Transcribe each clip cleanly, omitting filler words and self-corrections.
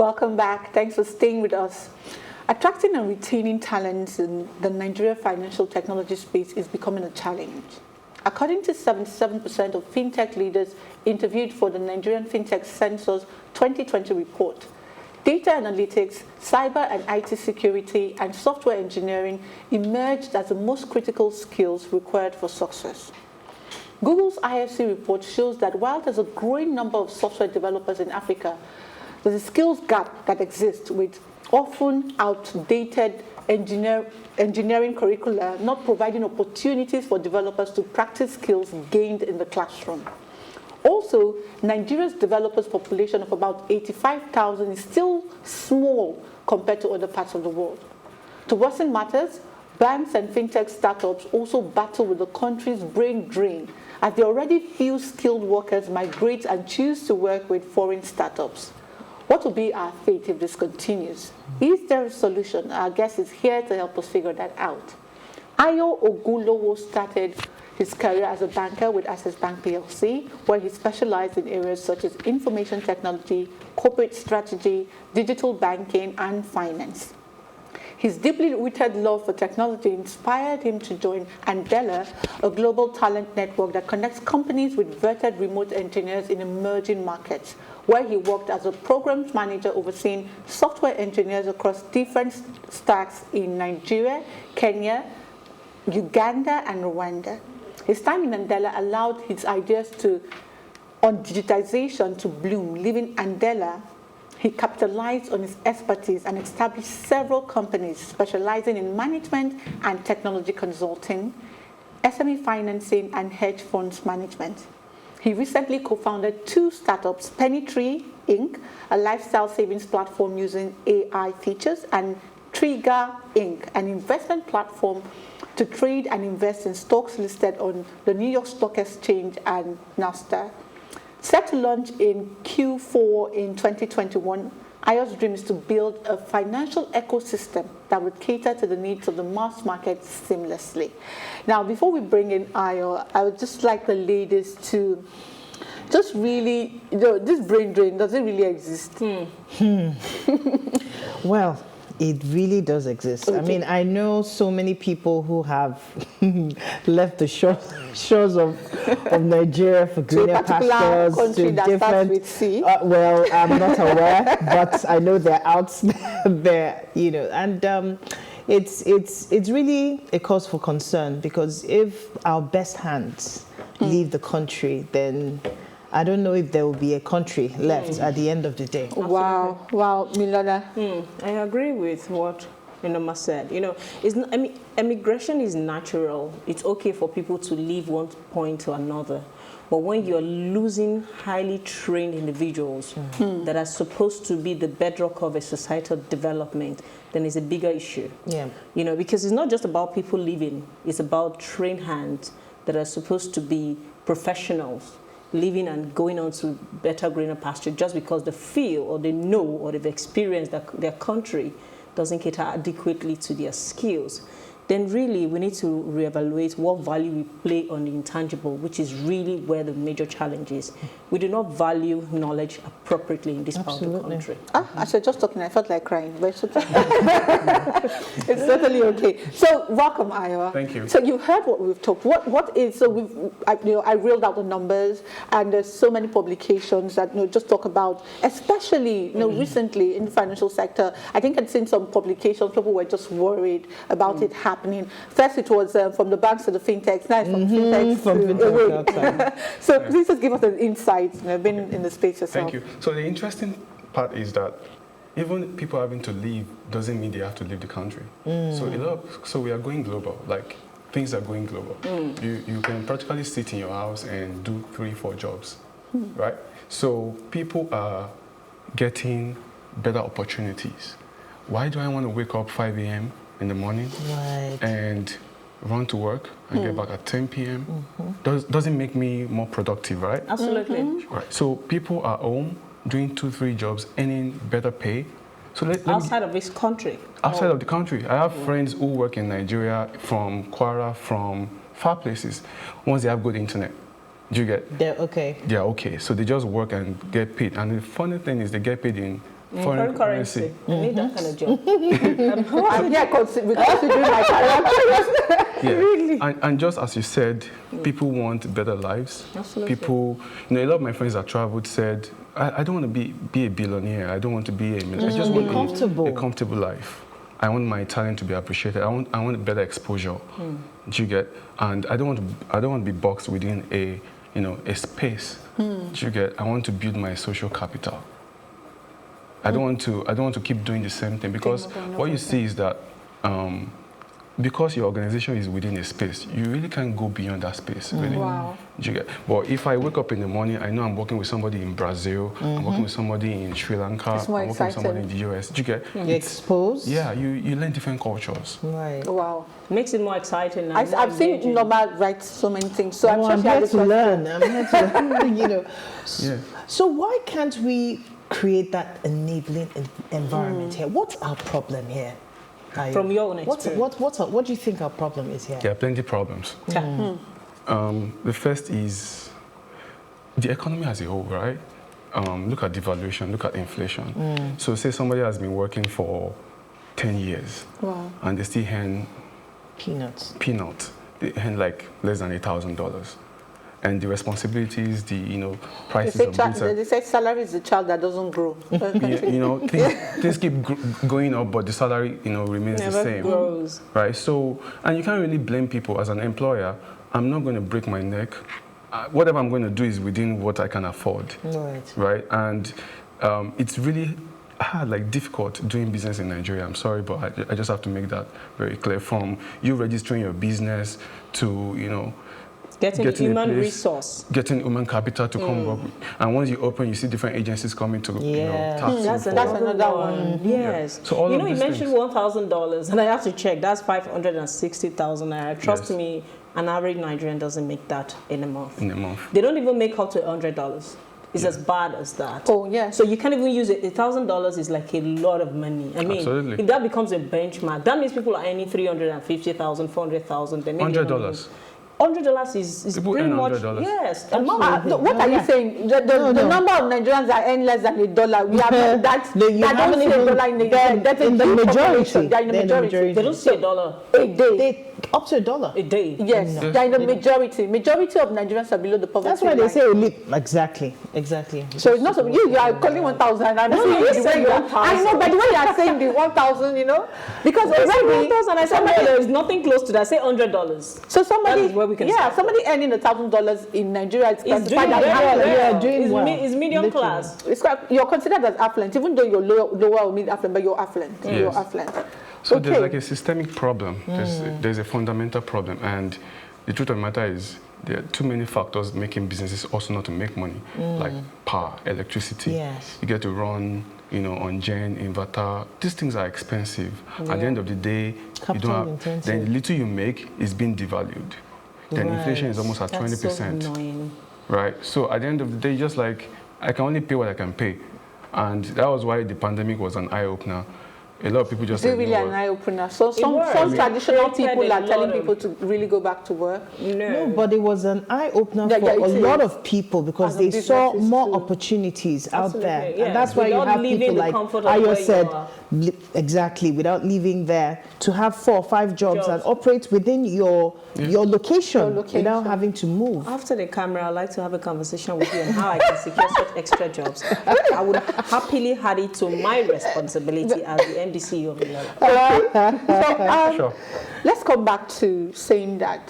Welcome back. Thanks for staying with us. Attracting and retaining talents in the Nigeria financial technology space is becoming a challenge. According to 77% of fintech leaders interviewed for the Nigerian Fintech Census 2020 report, data analytics, cyber and IT security, and software engineering emerged as the most critical skills required for success. Google's IFC report shows that while there's a growing number of software developers in Africa, there's a skills gap that exists with often outdated engineering curricula not providing opportunities for developers to practice skills gained in the classroom. Also, Nigeria's developers population of about 85,000 is still small compared to other parts of the world. To worsen matters, banks and fintech startups also battle with the country's brain drain, as the already few skilled workers migrate and choose to work with foreign startups. What will be our fate if this continues? Is there a solution? Our guest is here to help us figure that out. Ayo Ogunlowo started his career as a banker with Access Bank PLC, where he specialized in areas such as information technology, corporate strategy, digital banking, and finance. His deeply rooted love for technology inspired him to join Andela, a global talent network that connects companies with vetted remote engineers in emerging markets, where he worked as a programs manager overseeing software engineers across different stacks in Nigeria, Kenya, Uganda, and Rwanda. His time in Andela allowed his ideas on digitization to bloom. Leaving Andela, he capitalized on his expertise and established several companies specializing in management and technology consulting, SME financing, and hedge funds management. He recently co-founded two startups, Pennytree Inc., a lifestyle savings platform using AI features, and Trigger Inc., an investment platform to trade and invest in stocks listed on the New York Stock Exchange and Nasdaq. Set to launch in Q4 in 2021, Ayo's dream is to build a financial ecosystem that would cater to the needs of the mass market seamlessly. Now, before we bring in Ayo, I would just like the ladies to just really, this brain drain, does it really exist? Well, it really does exist. Okay. I mean, I know so many people who have left the shores of Nigeria for greener pastures to different. With C. Well, I'm not aware, but I know they're out there, and it's really a cause for concern, because if our best hands leave the country, then I don't know if there will be a country left at the end of the day. Wow, Milana. I agree with what Inoma said. Immigration is natural. It's okay for people to leave one point to another. But when you're losing highly trained individuals that are supposed to be the bedrock of a societal development, then it's a bigger issue. Yeah. Because it's not just about people leaving. It's about trained hands that are supposed to be professionals, living and going on to better, greener pasture just because they feel or they know or they've experienced that their country doesn't cater adequately to their skills. Then really we need to reevaluate what value we play on the intangible, which is really where the major challenge is. We do not value knowledge appropriately in this part of the country. I was just talking, I felt like crying, but it's okay. It's certainly okay. So welcome, Ayo. Thank you. So you heard what we've talked. What is, so I reeled out the numbers, and there's so many publications that just talk about, especially recently in the financial sector. I think I'd seen some publications, people were just worried about it happening. First it was from the banks to the fintechs, now it's from fintechs to So please just give us an insight, been in the space yourself. Thank you. So the interesting part is that even people having to leave doesn't mean they have to leave the country. So we are going global, like things are going global. You can practically sit in your house and do 3-4 jobs, right? So people are getting better opportunities. Why do I want to wake up 5 a.m. in the morning and run to work and get back at 10 p.m. Doesn't make me more productive, right? Absolutely. Right. So people are home doing 2-3 jobs, earning better pay. So outside of this country? Outside of the country. I have friends who work in Nigeria, from Kwara, from far places. Once they have good internet, do you get? They're okay. They're okay. So they just work and get paid. And the funny thing is they get paid in Foreign currency. I need that kind of job. I'm here considering my career. Yeah. Really? And just as you said, people want better lives. Absolutely. People, a lot of my friends that traveled said, I don't want to be a billionaire. I don't want to be a millionaire. I just want a comfortable life. I want my talent to be appreciated. I want better exposure. Do you get? And I don't want to be boxed within a space. Do you get? I want to build my social capital. I don't want to keep doing the same thing, because what you see is that because your organization is within a space, you really can't go beyond that space. Really. Wow. Do you get? But if I wake up in the morning, I know I'm working with somebody in Brazil, I'm working with somebody in Sri Lanka, It's more I'm working with somebody in the US. Do you get? You're exposed. Yeah, you learn different cultures. Right. Wow. Makes it more exciting. And I've seen Norma write so many things, so I'm sure I'm she here has to a learn. I'm here to, Yeah. So why can't we create that enabling environment here? What's our problem here? Ayo? From your own experience. What do you think our problem is here? There are plenty of problems. The first is the economy as a whole, right? Look at devaluation, look at inflation. So say somebody has been working for 10 years, Wow. and they still earn Peanuts. They earn like less than $8,000. And the responsibilities, the prices They of say, goods. they say salary is the child that doesn't grow. Things keep going up, but the salary remains the same. Grows. Right? So, and you can't really blame people as an employer. I'm not going to break my neck. Whatever I'm going to do is within what I can afford. Right. Right? And it's really hard, difficult doing business in Nigeria. I'm sorry, but I just have to make that very clear. From you registering your business to, Getting human resource. Getting human capital to come up. And once you open, you see different agencies coming to tax That's you. another one. Yes. So all of you these mentioned $1,000, and I have to check. That's 560,000 naira. Trust me, an average Nigerian doesn't make that in a month. They don't even make up to $100. It's as bad as that. Oh, yeah. So you can't even use it. $1,000 is like a lot of money. I mean, Absolutely. if that becomes a benchmark, that means people are earning 350,000, 400,000. $100. $100 is pretty much $100. yes. What are you saying? The number of Nigerians that earn less than $1. We have that don't see $1 in Nigeria. That's in the majority. They're in the majority. They don't see $1 a day. Up to $1 a day. Yes, they're in the majority. Majority of Nigerians are below the poverty That's why they line. say elite. Exactly. So it's not so you are calling 1,000. I'm saying the way you are. I know, but the way you are saying the 1,000, because already. 1,000. I said there is nothing close to that. I say $100. So somebody, That is where we can start somebody earning $1,000 in Nigeria is It's classified as doing affluent. it's medium class. You're considered as affluent, even though you're lower or mid affluent, but you're affluent. Yes. You're affluent. So there's like a systemic problem. There's a fundamental problem, and the truth of the matter is there are too many factors making businesses also not to make money, like power, electricity. Yes. You get to run, on gen, inverter. These things are expensive. Yeah. At the end of the day, Capital you don't have. intensive. Then the little you make is being devalued. Then inflation is almost at 20%. That's so annoying. Right. So at the end of the day, just like I can only pay what I can pay, and that was why the pandemic was an eye opener. A lot of people just Is it said, really an eye opener? So some was. traditional Created people a are telling lot of- people to really go back to work. No, but it was an eye opener Yeah, for yeah, a it lot is. of people because And they saw businesses more too. opportunities out there. Absolutely, And that's yes. why you Without have leaving people the like comfort of where Ayo you said, are. exactly, without leaving there, to have 4 or 5 jobs and operate within your location without having to move. After the camera, I'd like to have a conversation with you on how I can secure such extra jobs. I would happily add it to my responsibility as the MD CEO of the level. So Sure. let's come back to saying that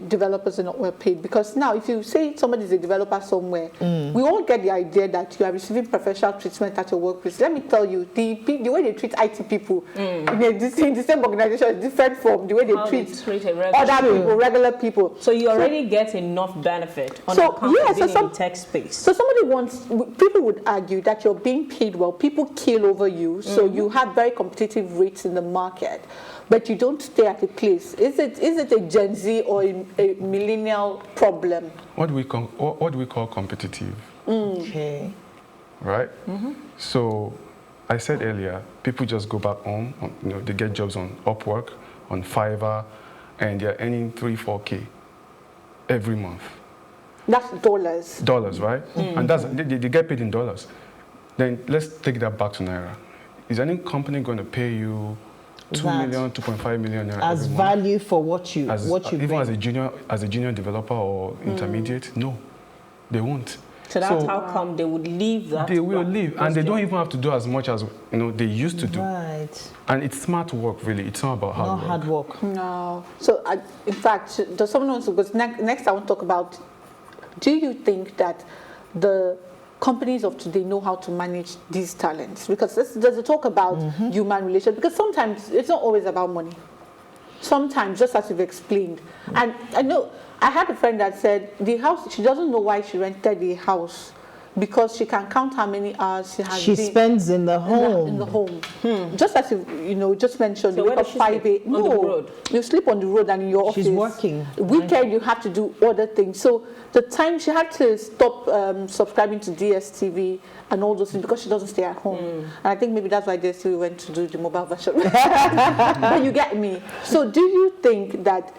developers are not well paid, because now if you say somebody is a developer somewhere, we all get the idea that you are receiving professional treatment at your workplace. Let me tell you, the way they treat IT people in the same organization is different from the way they How treat they treat a regular other people, regular people. So you already get enough benefit on So, account yeah, of so being in the tech space. So people would argue that you're being paid well, people kill over you, so you have very competitive rates in the market, but you don't stay at a place. Is it a Gen Z or a millennial problem? what do we call competitive? Okay. Right? So I said earlier, people just go back home, they get jobs on Upwork, on Fiverr, and they're earning 3-4K every month. That's dollars. Dollars, right? And they get paid in dollars. then let's take that back to Naira. Is any company going to pay you 2 million, 2.5 million Naira as value for what you even bring? as a junior developer or intermediate? No, they won't. So that's how come they would leave that. They will leave, and they don't even have to do as much as they used to do. Right. And it's smart work, really. It's not about hard work. Not hard work. No. So, in fact, does someone want to go? Next, I want to talk about, do you think that the companies of today know how to manage these talents? Because there's a talk about human relations, because sometimes it's not always about money. Sometimes, just as you've explained. And I know, I had a friend that said the house, she doesn't know why she rented the house, because she can count how many hours she spends in the home. In the home. Just as you just mentioned, so you wake up 5 a.m. No, on the road? You sleep on the road and in your office. She's working. Weekend, you have to do other things. So the time she had to stop subscribing to DSTV and all those things because she doesn't stay at home. And I think maybe that's why DSTV went to do the mobile version. But you get me. So do you think that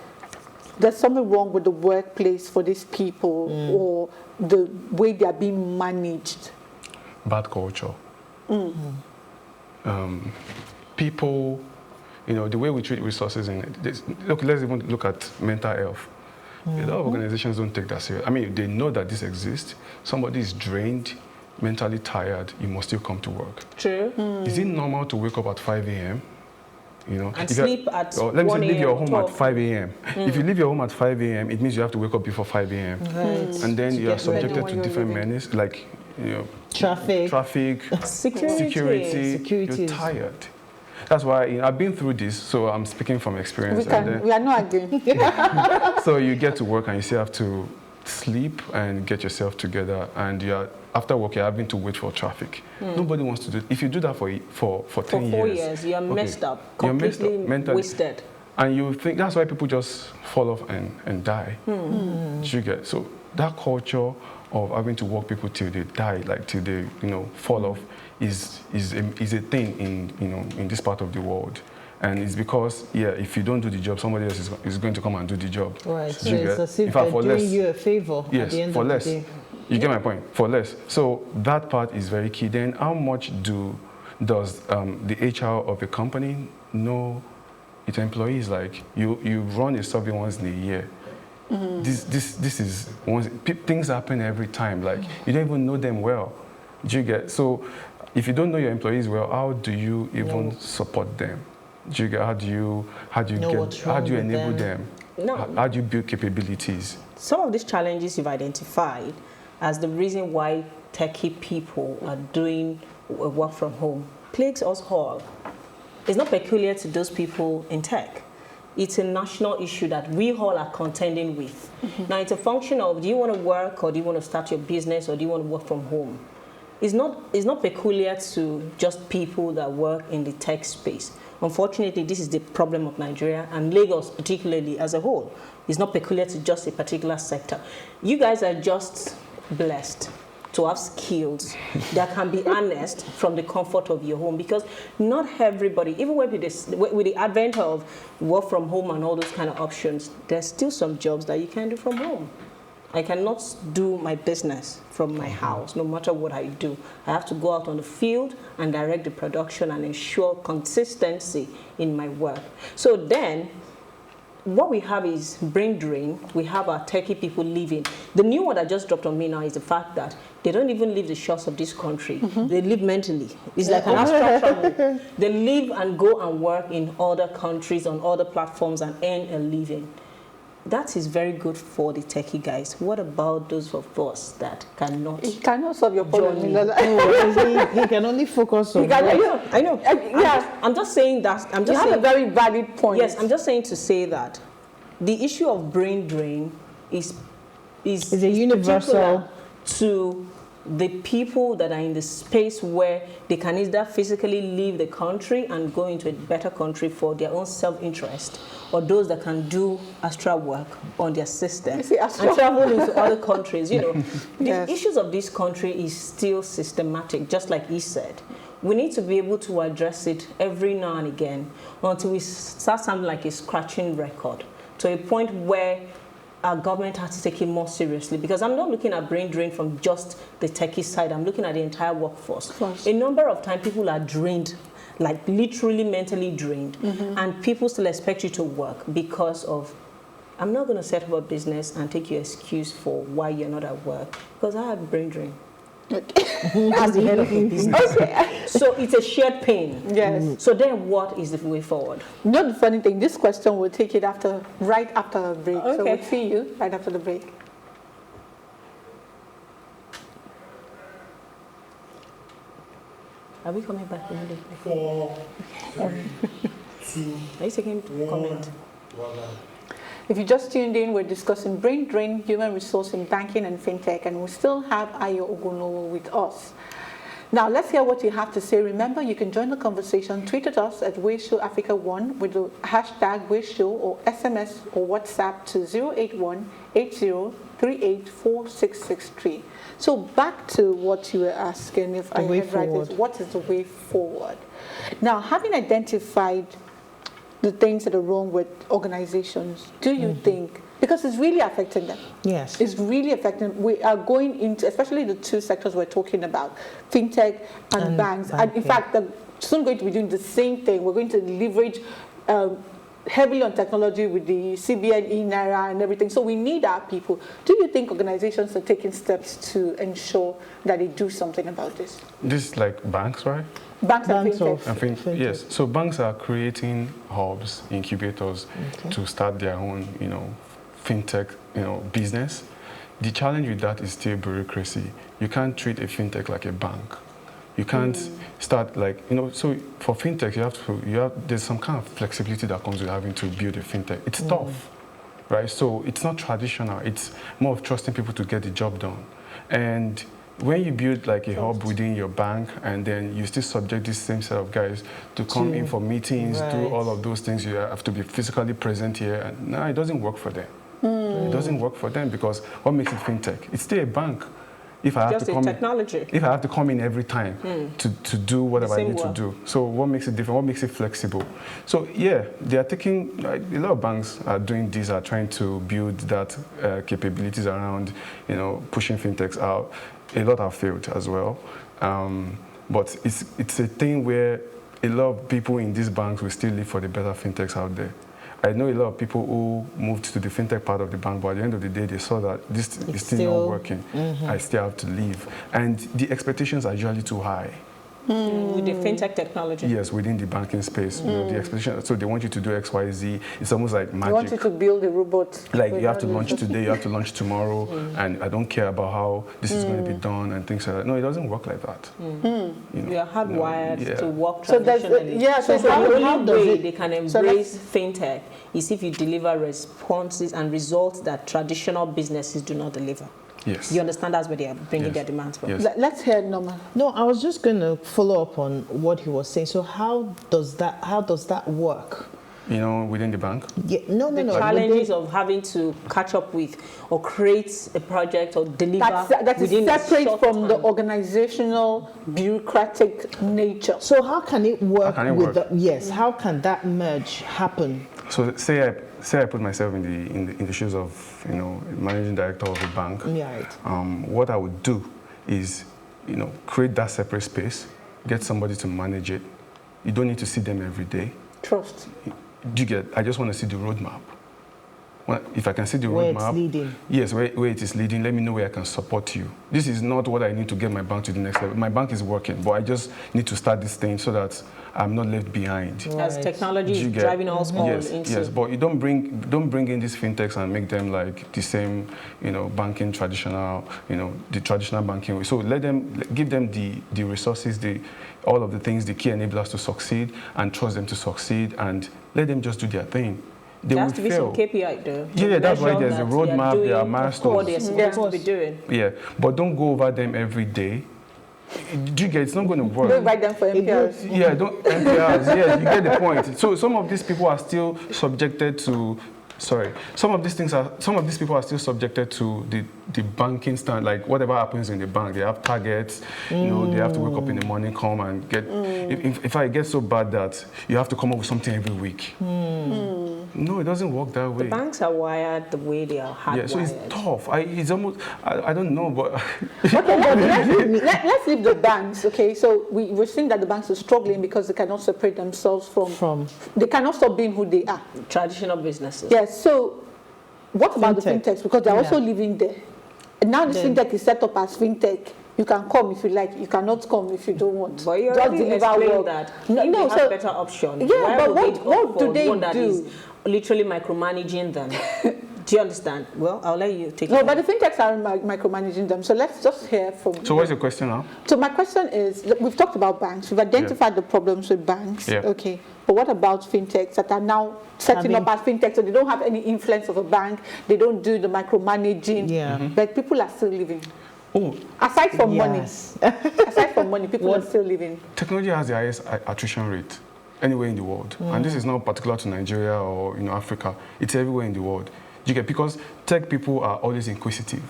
there's something wrong with the workplace for these people or the way they are being managed? Bad culture. People, the way we treat resources in it. Look, let's even look at mental health. A lot of organizations don't take that serious. I mean, they know that this exists. Somebody is drained, mentally tired, you must still come to work. True. Is it normal to wake up at 5 a.m.? And sleep at 1 a.m. Let me say leave your home 12. at 5 a.m. If you leave your home at 5 a.m., it means you have to wake up before 5 a.m. Right. And then you are subjected to you're different living. menace, like Traffic. security. Securities. You're tired. That's why I've been through this, so I'm speaking from experience. We are not again. So you get to work and you still have to sleep and get yourself together, and after work you're having to wait for traffic. Nobody wants to do it. If you do that for 10 For 4 years, you're messed up, completely mentally wasted. And you think that's why people just fall off and die. You get so that culture of having to work people till they die, like till they fall off, is a thing in this part of the world. And it's because, if you don't do the job, somebody else is going to come and do the job. Right, so it's as if they're doing you a favor at the end of the day. You get my point? For less. So that part is very key. Then how much does the HR of a company know its employees? Like, you run a survey once in a year. This is once, things happen every time. Like, you don't even know them well. Do you get? So if you don't know your employees well, how do you even support them? Do you get? How do you enable them? No. How do you build capabilities? Some of these challenges you've identified as the reason why techie people are doing work from home plagues us all. It's not peculiar to those people in tech. It's a national issue that we all are contending with. Now, it's a function of, do you want to work, or do you want to start your business, or do you want to work from home? It's not peculiar to just people that work in the tech space. Unfortunately, this is the problem of Nigeria and Lagos particularly as a whole. It's not peculiar to just a particular sector. You guys are just blessed to have skills that can be harnessed from the comfort of your home, because not everybody, even with the advent of work from home and all those kind of options, there's still some jobs that you can do from home. I cannot do my business from my house, no matter what I do. I have to go out on the field and direct the production and ensure consistency in my work. So then, what we have is brain drain. We have our techie people leaving. The new one that just dropped on me now is the fact that they don't even leave the shores of this country. They live mentally. It's like an abstract travel. They live and go and work in other countries, on other platforms, and earn a living. That is very good for the techie guys. What about those of us that cannot? He cannot solve your problem. He can only focus on I know. I'm just saying that. You have a very valid point. Yes, I'm just saying to say that the issue of brain drain is a universal to the people that are in the space where they can either physically leave the country and go into a better country for their own self-interest, or those that can do astral work on their system and travel into other countries. The issues of this country is still systematic, just like he said. We need to be able to address it every now and again until we start sounding like a scratching record, to a point where our government has to take it more seriously, because I'm not looking at brain drain from just the techie side. I'm looking at the entire workforce. A number of times people are drained, like literally mentally drained, and people still expect you to work because of, I'm not going to set up a business and take your excuse for why you're not at work, because I have brain drain. As the head of a business. So it's a shared pain. Yes. So then what is the way forward? Not the funny thing, this question we'll take it right after a break. Okay. So we'll see you right after the break. Are we coming back immediately? 4, 3, Are you taking 2, comment? 1. If you just tuned in, we're discussing brain drain, human resource in banking and fintech, and we still have Ayo Ogunlowo with us. Now, let's hear what you have to say. Remember, you can join the conversation. Tweet at us at WaveShowAfrica1 with the hashtag WaveShow, or SMS or WhatsApp to 081-8038-4663. So back to what you were asking, if I heard right, is what is the way forward? Now, having identified the things that are wrong with organizations, do you think, because it's really affecting them? Yes. It's really affecting. We are going into, especially the two sectors we're talking about, fintech and banks. And in fact, they're soon going to be doing the same thing. We're going to leverage heavily on technology with the CBN, e-Naira and everything. So we need our people. Do you think organizations are taking steps to ensure that they do something about this? This is like banks, right? Banks and fintech. Yes. So banks are creating hubs, incubators to start their own, fintech, business. The challenge with that is still bureaucracy. You can't treat a fintech like a bank. You can't start like, so for fintech, there's some kind of flexibility that comes with having to build a fintech. It's tough, right? So it's not traditional. It's more of trusting people to get the job done. And when you build like a hub within your bank, and then you still subject this same set of guys to come in for meetings, do all of those things, you have to be physically present here. And no, it doesn't work for them. It doesn't work for them, because what makes it fintech? It's still a bank. If I have Just to come technology. If I have to come in every time to do whatever I need to do. So what makes it different? What makes it flexible? So yeah, they are taking, a lot of banks are doing this, are trying to build that capabilities around, pushing fintechs out. A lot have failed as well. But it's a thing where a lot of people in these banks will still live for the better fintechs out there. I know a lot of people who moved to the fintech part of the bank, but at the end of the day, they saw that this is still not working. I still have to leave. And the expectations are usually too high. With the fintech technology? Yes, within the banking space. The expectation, so they want you to do X, Y, Z. It's almost like magic. They want you to build a robot. Like you have to launch today, you have to launch tomorrow, and I don't care about how this is going to be done and things like that. No, it doesn't work like that. You are hardwired to work So traditionally. so the only way they can embrace so fintech is if you deliver responses and results that traditional businesses do not deliver. Yes. You understand that's where they are bringing their demands from. Yes. Let's hear Norma. No, I was just going to follow up on what he was saying. So how does that work? Within the bank? Yeah, no. The challenges of having to catch up with or create a project or deliver that is within separate from the organizational bureaucratic nature. So how can it work? How can it work? Yes, how can that merge happen? So say I put myself in the shoes of managing director of a bank. Right. What I would do is create that separate space, get somebody to manage it. You don't need to see them every day. Trust. I just want to see the roadmap. If I can see the Where roadmap, it's leading. yes, where it is leading, let me know where I can support you. This is not what I need to get my bank to the next level. My bank is working, but I just need to start this thing so that I'm not left behind. As technology is driving us all into. Yes, but you don't bring in these fintechs and make them like the same, banking traditional, the traditional banking way. So give them the resources, all of the things, the key enablers to succeed, and trust them to succeed, and let them just do their thing. There has to be some KPI though. Yeah, that's why there's a roadmap, there are milestones. What they're supposed to be doing. Yeah, but don't go over them every day. Do you get? It's not going to work. Don't write them for MPRs. Yeah, don't MPRs. Yeah, you get the point. So some of these people are still subjected to some of these people are still subjected to the banking stand, like whatever happens in the bank. They have targets, you know, they have to wake up in the morning, come and get. If I get so bad that you have to come up with something every week. No, it doesn't work that way. The banks are wired the way they are hardwired. Yeah, so it's tough. It's almost, I don't know, but. Let's leave the banks, okay? So we're seeing that the banks are struggling because they cannot separate themselves from they cannot stop being who they are. Traditional businesses. Yes, so what about the fintechs? Because they're also living there. And now the fintech is set up as fintech. You can come if you like. You cannot come if you don't want. But you already explained that. No, so better option. Yeah, but what do they do? Literally micromanaging them. Do you understand? Well, I'll let you take it. No, but the fintechs are micromanaging them. So let's just hear from. So what's your question now? So my question is, we've talked about banks. We've identified the problems with banks. Yeah. Okay. But what about fintechs that are now setting up as fintechs? So they don't have any influence of a bank. They don't do the micromanaging. Yeah. But people are still living. Oh, aside from money, people are still living. Technology has the highest attrition rate anywhere in the world, and this is not particular to Nigeria or Africa. It's everywhere in the world. You get, because tech people are always inquisitive.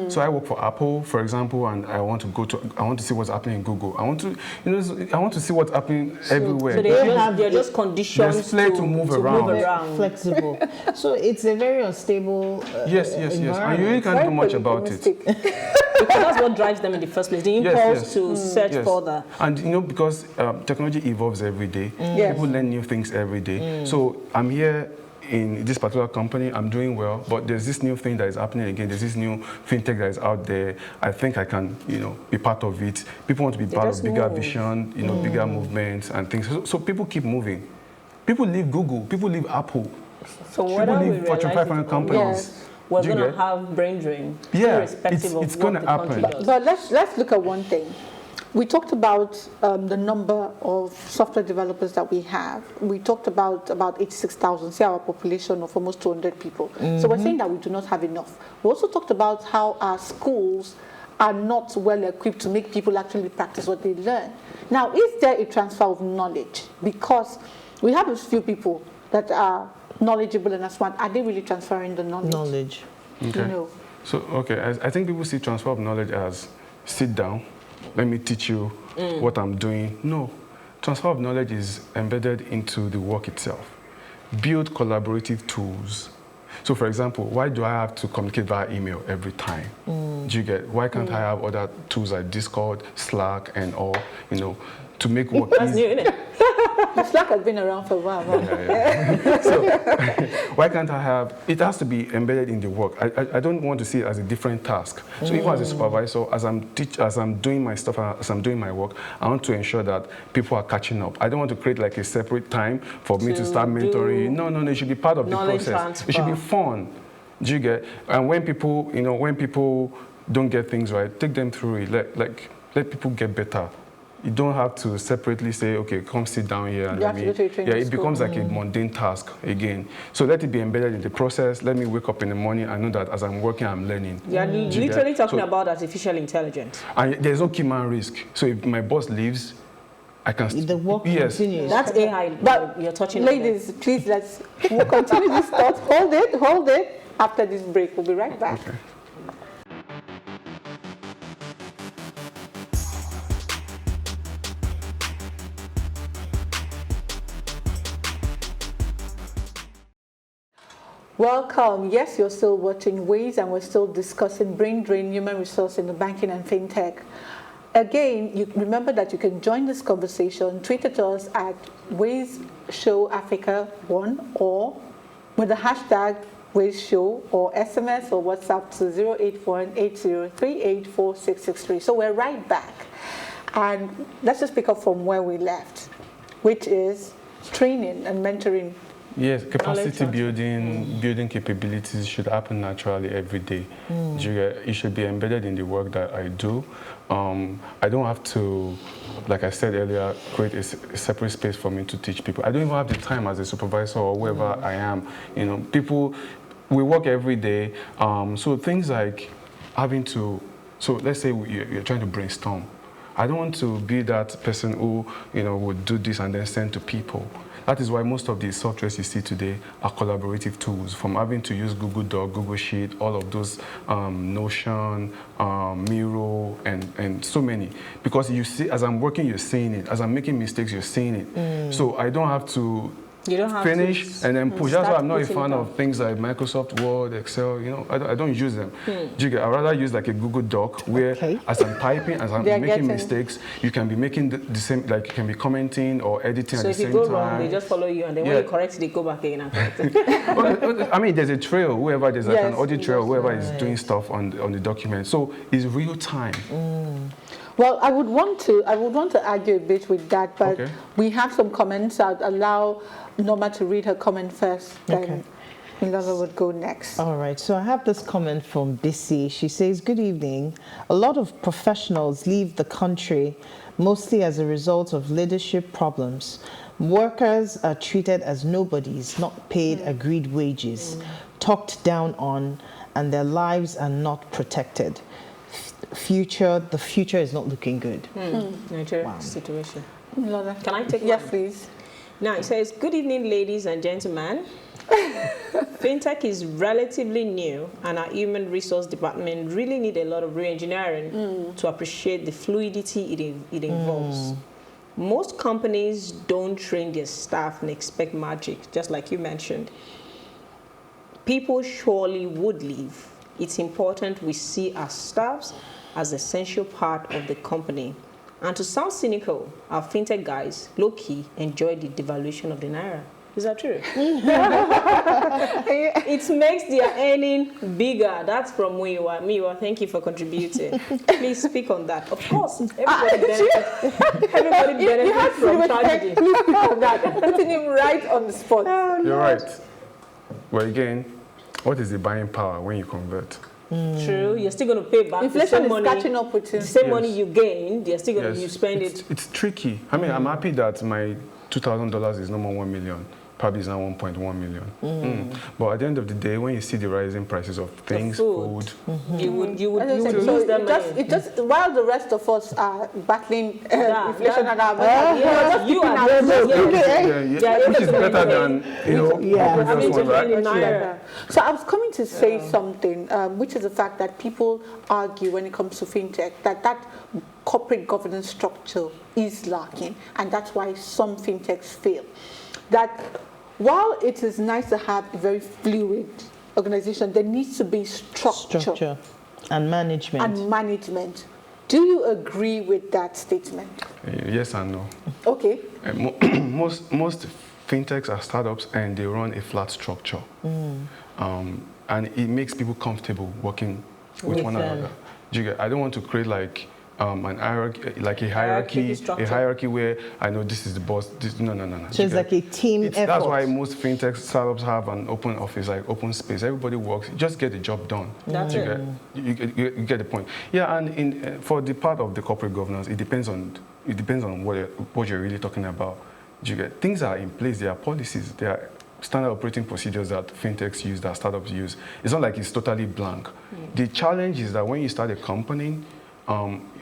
So I work for Apple, for example, and I want to see what's happening in Google. I want to see what's happening everywhere. So they're just conditioned to move around. Flexible. So it's a very unstable yes. And you really can't do much about it. Because that's what drives them in the first place, the impulse to search further. And because technology evolves every day, people learn new things every day. So I'm here in this particular company, I'm doing well, but there's this new thing that is happening again. There's this new fintech that is out there. I think I can, be part of it. People want to be part of bigger vision, bigger movements and things. So people keep moving. People leave Google. People leave Apple. So people leave Fortune 500 companies. We're going to have brain drain, irrespective of what the country does. But let's look at one thing. We talked about the number of software developers that we have. We talked about 86,000, say our population of almost 200 people. So we're saying that we do not have enough. We also talked about how our schools are not well equipped to make people actually practice what they learn. Now, is there a transfer of knowledge? Because we have a few people that are knowledgeable and are smart. Are they really transferring the knowledge? Okay. So, I think people see transfer of knowledge as sit down, let me teach you what I'm doing. No, transfer of knowledge is embedded into the work itself. Build collaborative tools. So for example, why do I have to communicate via email every time? Do you get, why can't I have other tools like Discord, Slack and all, to make work That's new, isn't it? Slack has been around for a while. So why can't I have, it has to be embedded in the work. I don't want to see it as a different task. So even as a supervisor, as I'm doing my stuff, as I'm doing my work, I want to ensure that people are catching up. I don't want to create like a separate time for me to start mentoring. No, it should be part of the process. Transfer. It should be fun. Do you get? And when people, don't get things right, take them through it. Let people get better. You don't have to separately say, okay, come sit down here and it becomes like a mundane task again. So let it be embedded in the process. Let me wake up in the morning and know that as I'm working, I'm learning. You're literally talking about artificial intelligence. And there's no key man risk. So if my boss leaves, I can the work continues. That's AI, but you're touching ladies, on please, we'll continue this thought. Hold it. After this break, we'll be right back. Okay. Welcome. Yes, you're still watching Ways, and we're still discussing brain drain, human resource in the banking and fintech. Again, you remember that you can join this conversation. Tweet at us at WaysShowAfrica1 or with the hashtag WaysShow, or SMS or WhatsApp to 08180384663. So we're right back. And let's just pick up from where we left, which is training and mentoring. Yes, capacity building capabilities should happen naturally every day. It should be embedded in the work that I do. I don't have to, like I said earlier, create a separate space for me to teach people. I don't even have the time as a supervisor or whoever I am. People, we work every day. So things like having to, so let's say you're trying to brainstorm. I don't want to be that person who, would do this and then send to people. That is why most of the softwares you see today are collaborative tools, from having to use Google Doc, Google Sheet, all of those, Notion, Miro, and so many. Because you see, as I'm working, you're seeing it. As I'm making mistakes, you're seeing it. So I don't have to finish and then push. That's why I'm not a fan of things like Microsoft Word, Excel. You know, I don't use them. I'd rather use like a Google Doc where, as I'm typing, as I'm making mistakes, you can be making the same, like you can be commenting or editing at the same time. So if you go wrong, they just follow you, and then when you correct, they go back again and correct it. I mean, there's a trail. Whoever there's like an audit trail, whoever is doing stuff on the document. So it's real time. Well, I would want to argue a bit with that, but we have some comments. I'd allow Norma to read her comment first, then Lola would go next. All right, so I have this comment from Bissy. She says, good evening. A lot of professionals leave the country mostly as a result of leadership problems. Workers are treated as nobodies, not paid agreed wages, talked down on, and their lives are not protected. The future is not looking good. Nigeria situation. Lola. Can I take Yes, please. Now, it says, good evening, ladies and gentlemen. Fintech is relatively new, and our human resource department really need a lot of re-engineering to appreciate the fluidity it involves. Most companies don't train their staff and expect magic, just like you mentioned. People surely would leave. It's important we see our staffs as an essential part of the company. And to sound cynical, our fintech guys, low-key, enjoy the devaluation of the naira. Is that true? It makes their earning bigger. That's from Miwa. Miwa, thank you for contributing. Please speak on that. Of course, everybody benefits from tragedy. Please speak on that. Putting him right on the spot. You're right. Well, again, what is the buying power when you convert? True, you're still going to pay back inflation the same is money. Catching up with you. The same money you gained, you're still going to spend it. It's tricky. I mean, I'm happy that my $2,000 is no more 1 million. Probably is now 1.1 million. But at the end of the day, when you see the rising prices of things, food, you would So lose that money. it just while the rest of us are battling inflation and our which is better than previous one, right? So I was coming to say something, which is the fact that people argue when it comes to fintech that corporate governance structure is lacking, and that's why some fintechs fail. That while it is nice to have a very fluid organization, there needs to be structure and management. Do you agree with that statement? Yes and no. Okay. Most fintechs are startups and they run a flat structure. And it makes people comfortable working with one another. I don't want to create like an hierarchy, like a hierarchy where I know this is the boss. No. So it's like a team effort. That's why most fintech startups have an open office, like open space. Everybody works. Just get the job done. That's it. You get the point. Yeah, and for the part of the corporate governance, it depends on what you're really talking about. Things are in place. There are policies. There are standard operating procedures that fintechs use, that startups use. It's not like it's totally blank. The challenge is that when you start a company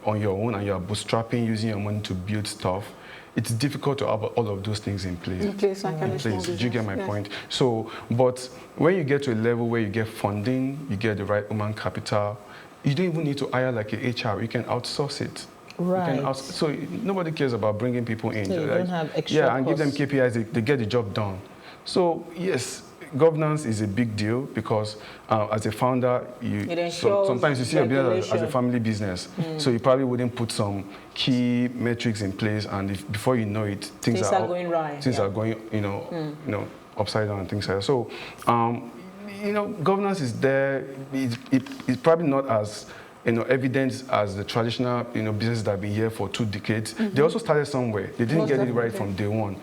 on your own and you're bootstrapping, using your money to build stuff, it's difficult to have all of those things in place. Do you get my point? So, but when you get to a level where you get funding, you get the right human capital, you don't even need to hire like a HR. You can outsource it. Right. So nobody cares about bringing people in. So you don't have extra and give them KPIs, they get the job done. So yes, governance is a big deal because as a founder, sometimes you see your business as a family business. So you probably wouldn't put some key metrics in place, and before you know it, things are going right. Things are going, upside down and things like that. So, governance is there. It's probably not as evident as the traditional, businesses that have been here for 2 decades. They also started somewhere. They didn't get it right from day one.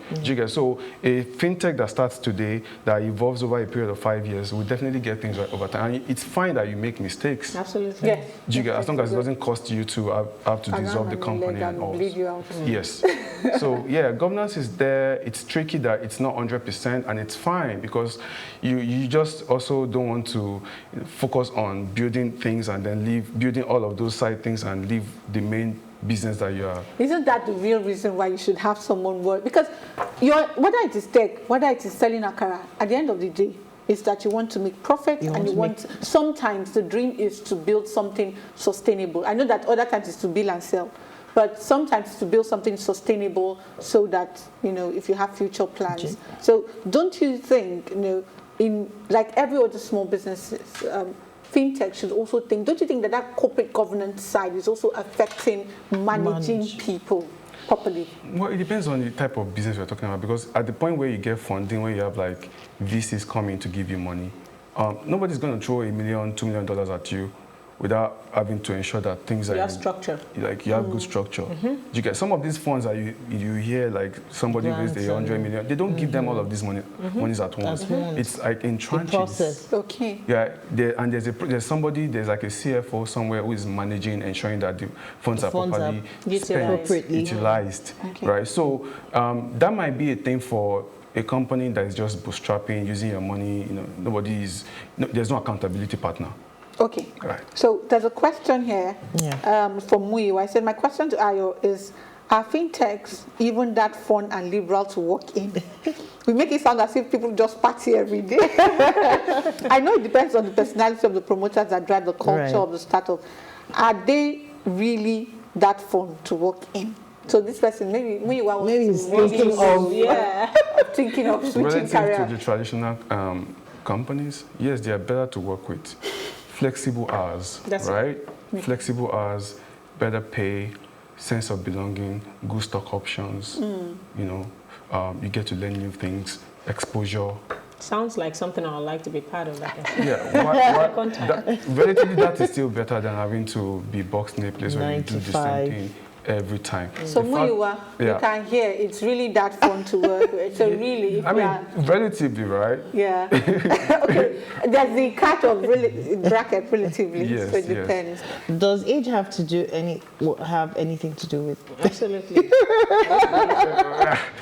So a fintech that starts today, that evolves over a period of 5 years, will definitely get things right over time. And it's fine that you make mistakes. Absolutely. Yes. As long as it doesn't cost you to have to dissolve the company and all. Yes. So yeah, governance is there. It's tricky that it's not 100%, and it's fine because you just also don't want to focus on building things and then building all of those side things and leave the main business that you are. Isn't that the real reason why you should have someone work? Because whether it is tech, whether it is selling akara, at the end of the day, is that you want to make profit, sometimes the dream is to build something sustainable. I know that other times is to build and sell, but sometimes to build something sustainable so that, if you have future plans. So don't you think, in like every other small businesses, Fintech should also think, don't you think that corporate governance side is also affecting managing people properly? Well, it depends on the type of business we're talking about, because at the point where you get funding, where you have like VCs coming to give you money, nobody's going to throw $1 million, $2 million at you without having to ensure that things are... You have structure. Like, you have good structure. You get some of these funds that you hear, like somebody raised $100 million, they don't give them all of these monies at once. It's like in tranches. Okay. Yeah, and there's like a CFO somewhere who is managing, ensuring that the funds are properly utilized. Okay. Right? So that might be a thing for a company that is just bootstrapping, using your money. There's no accountability partner. Okay. Right. So there's a question here from Muiwa. I said, my question to Ayo is, are fintechs even that fun and liberal to work in? We make it sound as if people just party every day. I know it depends on the personality of the promoters that drive the culture of the startup. Are they really that fun to work in? So this person, maybe he's thinking of switching career. Relative to the traditional companies, yes, they are better to work with. Flexible hours, right? Flexible hours, better pay, sense of belonging, good stock options. You get to learn new things, exposure. Sounds like something I would like to be part of. Relatively, that is still better than having to be boxed in a place where you do the same thing every time. So Muiwa, you can hear it's really that fun to work with. So really, relatively, right? Yeah. Okay. There's the catch of bracket relatively. Yes, so it depends. Does age have anything to do with? Absolutely.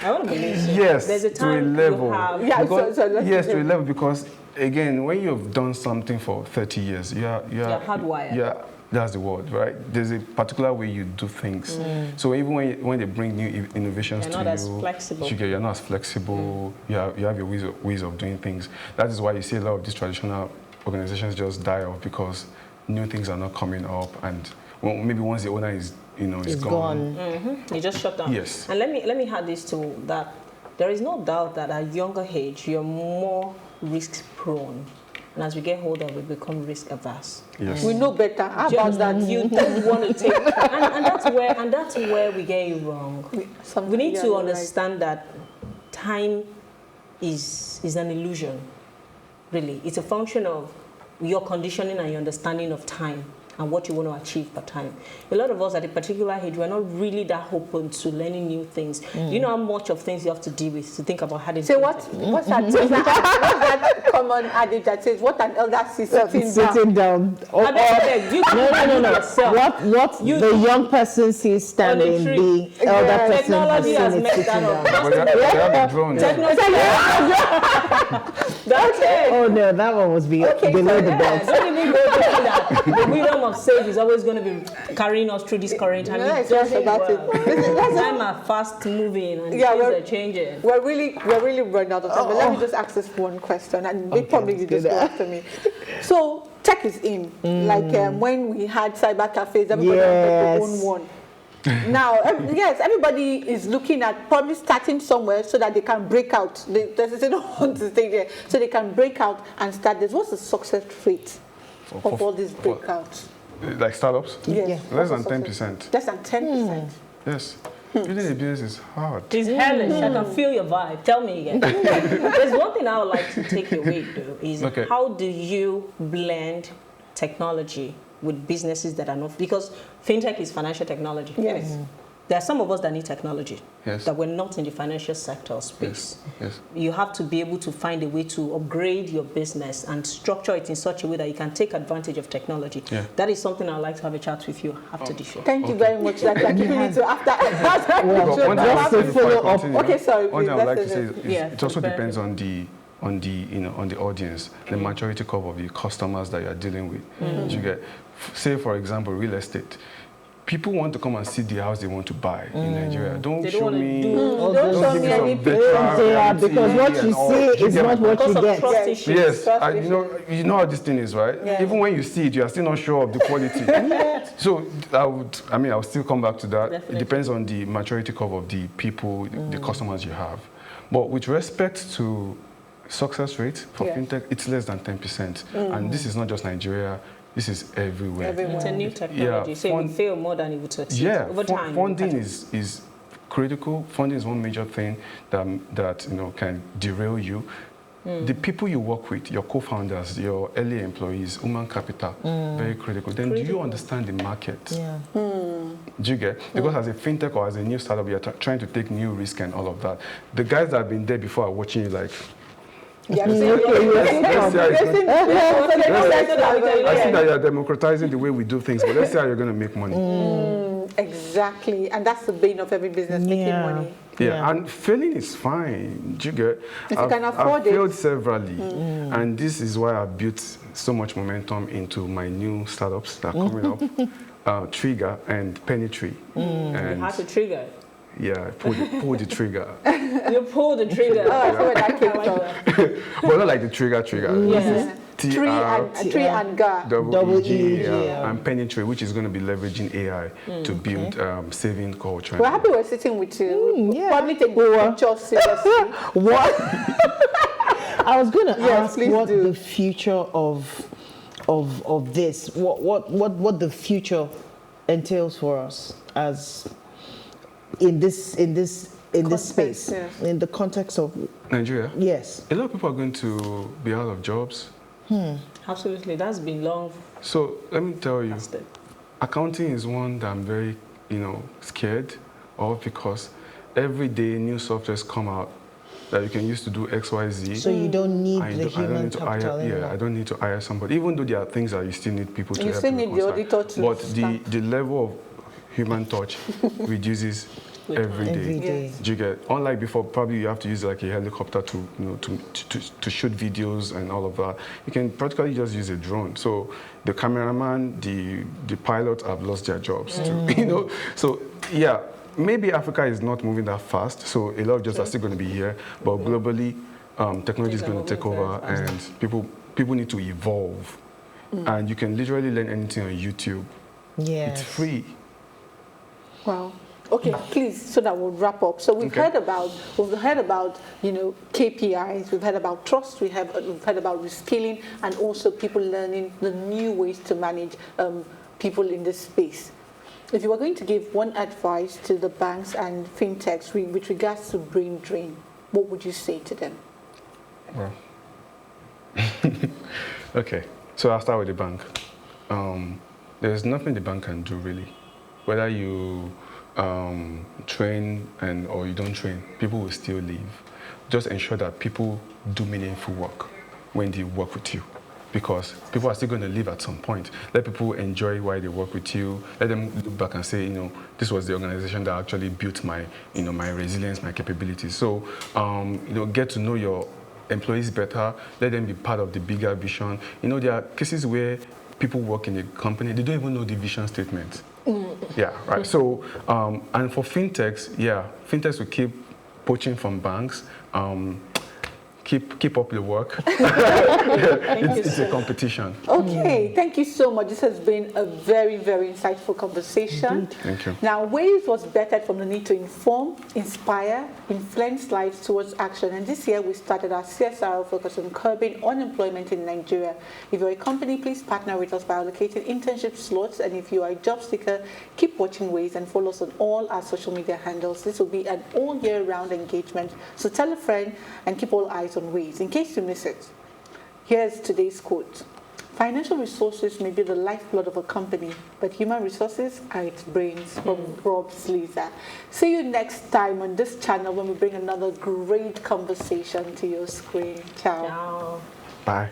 I want to believe so. Yes. There's a time to a level. To a level, because again, when you've done something for 30 years, you're hardwired. Yeah. That's the word, right? There's a particular way you do things. So even when they bring new innovations to you, you're not as flexible. You have your ways of doing things. That is why you see a lot of these traditional organizations just die off, because new things are not coming up, and maybe once the owner is gone. You just shut down. Yes. And let me add this to that. There is no doubt that at a younger age you're more risk prone. And as we get older, we become risk averse. Yes. We know better. How about that? You don't want to take, and that's where we get it wrong. We need to understand that time is an illusion. Really, it's a function of your conditioning and your understanding of time and what you want to achieve per time. A lot of us at a particular age, we're not really that open to learning new things. You know how much of things you have to deal with to think about how to do what's that common adage that says, what an elder sees sitting down? No. What the young person sees standing, the elder person technology has messed that up. But they have a drone. Oh no, that one was below the belt. Don't even go thinking that the wisdom of sage is always going to be carrying us through this current time. Time are fast moving and things are changing. We're really running out of time. But let me just ask this one question, and probably you just go after me. So tech is in. Like when we had cyber cafes, everybody had their own one. Now, yes, everybody is looking at probably starting somewhere so that they can break out. They don't want to stay there, so they can break out and start this. What's the success rate of all these breakouts? Like startups? Yes. Less than 10%. Less than 10%. Yes. Building a business is hard. It's hellish. I can feel your vibe. Tell me again. There's one thing I would like to take away, though, is how do you blend technology with businesses that are not, because fintech is financial technology. Yes. There are some of us that need technology, yes, that we're not in the financial sector space. Yes. You have to be able to find a way to upgrade your business and structure it in such a way that you can take advantage of technology. Yeah. That is something I'd like to have a chat with you after the show. Thank you very much. Like keeping it to after. Okay, sorry. One thing I would like to say is it also depends on the audience, the maturity curve of the customers that you are dealing with. You get, say for example, real estate. people want to come and see the house they want to buy in Nigeria. Don't They don't show wanna me. do- Don't show me any Because what you see is not what you Because of get. trust issues. Yes, Trust you know how this thing is, right? Yeah. Even when you see it, you are still not sure of the quality. So I'll still come back to that. Definitely. It depends on the maturity curve of the people, the customers you have. But with respect to success rate for Yeah. fintech, it's less than 10%. And this is not just Nigeria. This is everywhere. It's a new technology, so it will fail more than it would succeed. Yeah, Over time. funding is critical. Funding is one major thing that can derail you. The people you work with, your co-founders, your early employees, human capital, very critical. Then do you understand the market? Yeah. Do you get? Because as a fintech or as a new startup, you're trying to take new risk and all of that. The guys that have been there before are watching you like, Yeah, I see that you're democratizing the way we do things, but let's see how you're going to make money. Exactly, and that's the bane of every business, making money. Yeah, and failing is fine. Do you get? If you can afford I've it. failed severally, and this is why I've built so much momentum into my new startups that are coming up, Trigger and Penny Tree. You And have to trigger it. yeah, pull the trigger. You pull the trigger. That's where that came from. But not like the trigger. Yeah. Tree and Ga. Double E, yeah. and Penny Tree, which is going to be leveraging AI to build saving culture. We're happy we're sitting with you. yeah. Probably take pictures seriously. What? I was going to Yes, ask please what do. the future of this, what the future entails for us as in this space, yes. in the context of Nigeria. yes. A lot of people are going to be out of jobs. Absolutely. That's been long So let me tell you, lasted. accounting is one that I'm very, scared of because every day new softwares come out that you can use to do X, Y, Z. So you don't need I the don't human need to capital hire. anymore. Yeah, I don't need to hire somebody. Even though there are things that you still need people to You help still you need the reconcile. auditor to But stamp. the level of human touch reduces every day. Every day. Do you get? Unlike before, probably you have to use like a helicopter to shoot videos and all of that. You can practically just use a drone. So the cameraman, the pilot have lost their jobs too. So yeah, maybe Africa is not moving that fast. So a lot of jobs are still going to be here, but globally, technology is going to take over, and people need to evolve. And you can literally learn anything on YouTube. Yes. It's free. Wow. Okay, please, so that we'll wrap up. So we've heard about KPIs, we've heard about trust, we've heard about reskilling, and also people learning the new ways to manage people in this space. If you were going to give one advice to the banks and fintechs with regards to brain drain, what would you say to them? Well, okay. So I'll start with the bank. There's nothing the bank can do really. Whether you train or you don't train, people will still leave. Just ensure that people do meaningful work when they work with you, because people are still going to leave at some point. Let people enjoy why they work with you. Let them look back and say, this was the organization that actually built my, my resilience, my capabilities. So, get to know your employees better. Let them be part of the bigger vision. There are cases where people work in a company, they don't even know the vision statement. Yeah, right. So, and for fintechs, fintechs will keep poaching from banks. Keep up the work. It's a competition. Okay, thank you so much. This has been a very, very insightful conversation. Indeed. Thank you. Now, Waves was birthed from the need to inform, inspire, influence lives towards action. And this year, we started our CSR focus on curbing unemployment in Nigeria. If you're a company, please partner with us by allocating internship slots. And if you are a job seeker, keep watching Waves and follow us on all our social media handles. This will be an all-year-round engagement. So tell a friend and keep all eyes on Waves. In case you miss it, here's today's quote. Financial resources may be the lifeblood of a company, but human resources are its brains, from Rob Sleezer. See you next time on this channel when we bring another great conversation to your screen. Ciao. Ciao. Bye.